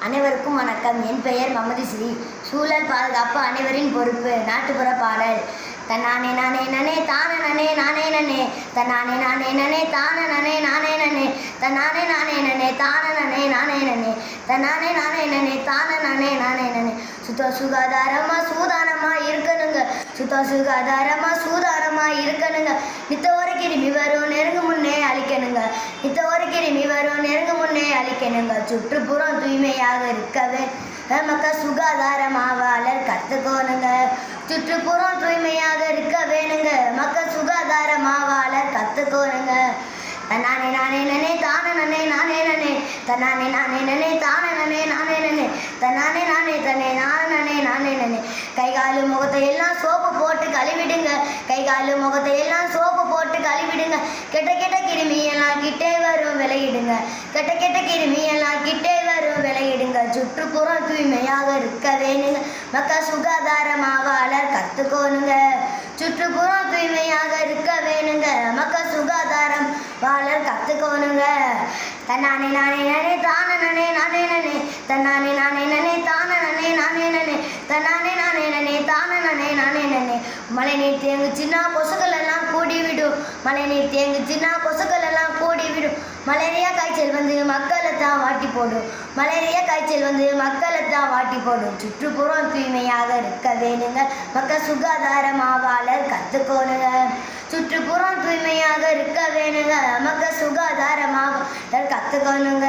அனைவருக்கும் வணக்கம். என் பெயர் மமதி ஸ்ரீ. சூழல் பாதுகாப்பு அனைவரின் பொறுப்பு. நாட்டுப்புற பாடல். தன்னானே நானே நனே தான நனே நானே நனே தன்னானே நானே நனே தான நனே நானே நனே தன்னானே நானே நனே தான நனே நானே நனே தன்னானே நானே நனே தான நனே நானே நனே சுகாதாரமா சூதானமா இருக்கணுங்க. சுகாதாரமா சூதானமா இருக்கணுங்க. நித்த ஒரு கிருமி வரும் நெருங்கு முன்னே அழிக்கணுங்க. நித்த ஒரு கிருமி வரும் நெருங்கு முன்னே அழிக்கணுங்க. சுற்றுப்புறம் தூய்மையாக இருக்கவே மக்கள் சுகாதாரமா வாழ கற்றுக்கோணுங்க. சுற்றுப்புறம் தூய்மையாக இருக்க வேணுங்க. மக்கள் சுகாதாரமா வாழ கற்றுக்கோணுங்க. தன்னானே நானே நனே தான நனே நானே நனே தன்னானே நானே நனே தான நனே நானே நனே தன்னானே நானே தனே நானே நானே நனே கைகாலு முகத்தை எல்லாம் சோப்பு போட்டு கழுவிடுங்க. கைகாலு முகத்தை எல்லாம் சோப்பு போட்டு கழுவிடுங்க. கெட்ட கெட்ட கிருமி எல்லாம் கிட்டே வரும் விளையிடுங்க. கெட்ட கெட்ட கிருமி எல்லாம் கிட்டே வரும் விளையிடுங்க. சுற்றுப்புறம் தூய்மையாக இருக்க வேணுங்க. மக்கள் சுகாதாரமா வாழ கற்றுக்கோணுங்க. சுற்றுப்புறம் தூய்மையாக இருக்க வேணுங்க. மக்கள் சுகாதாரம் வாழ கற்றுக்கோணுங்க. தன்னானே நானே நனே தான நனே நானே நனே தன்னானே நானே நனே தான நனே நானே நனே தன்னானே நானே நனே தான நனே நானே நனே மழை நீர் தேங்குச்சுன்னா கொசுக்கள் எல்லாம் கூடிவிடும். மழை நீர் தேங்குச்சுன்னா கொசுக்கள் எல்லாம் கூடிவிடும். மலேரியா காய்ச்சல் வந்து மக்களை தான் வாட்டி போடும். மலேரியா காய்ச்சல் வந்து மக்களை தான் வாட்டி போடும். சுற்றுப்புறம் தூய்மையாக இருக்க வேணுங்க. மக்கள் சுகாதாரமாக வாழ கற்றுக்கோணுங்க. சுற்றுப்புறம் தூய்மையாக இருக்க வேணுங்க. மக்கள் சுகாதாரமாக கற்றுக்கோணுங்க.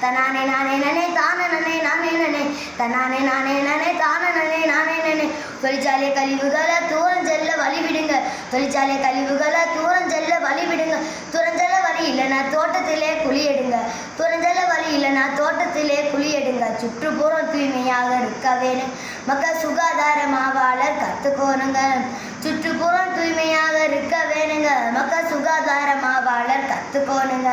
தன்னானே நானே நனே தான நனே நானே நனே தன்னானே நானே நனே தான நனே நானே நனே தொழிற்சாலை கழிவுகளை தூரஞ்செல்ல வழிவிடுங்க. தொழிற்சாலை கழிவுகளை தூரஞ்செல்ல வழிவிடுங்க. துறஞ்சல வழி இல்லைனா தோட்டத்திலே குழி எடுங்க. துறஞ்சல வழி இல்லைனா தோட்டத்திலே குழி எடுங்க. சுற்றுப்புறம் தூய்மையாக இருக்க வேணும். மக்கள் சுகாதாரமாக வாழ கற்றுக்கோணுங்க. சுற்றுப்புறம் தூய்மையாக இருக்க வேணுங்க. மக்கள் சுகாதாரமாக வாழ கற்றுக்கோணுங்க.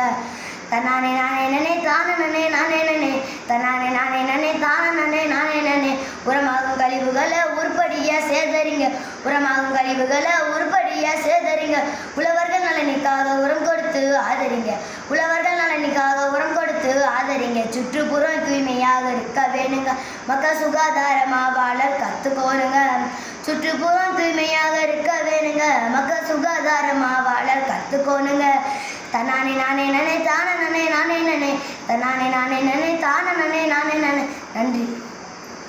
தன்னானே நானே நனே தான நனே நானே நனே தன்னானே நானே நனே தான நனே நானே நனே உரமாகும் கழிவுகளை உருப்படியாக சேதறிங்க. உரமாகும் கழிவுகளை உருப்படியாக சேதறிங்க. உழவர்கள் நலனுக்காக உரம் கொடுத்து ஆதரிங்க. உழவர்கள் நலனுக்காக உரம் கொடுத்து ஆதரிங்க. சுற்றுப்புறம் தூய்மையாக இருக்க வேணுங்க. மக்கள் சுகாதாரமாக வாழ கற்றுக்கோணுங்க. சுற்றுப்புறம் தூய்மையாக இருக்க வேணுங்க. மக்கள் சுகாதாரமாக வாழ கற்றுக்கோணுங்க. தன்னானே நானே நனே தான நனே நானே நனே தன்னானே நானே நனே தான நனே நானே நனே. நன்றி.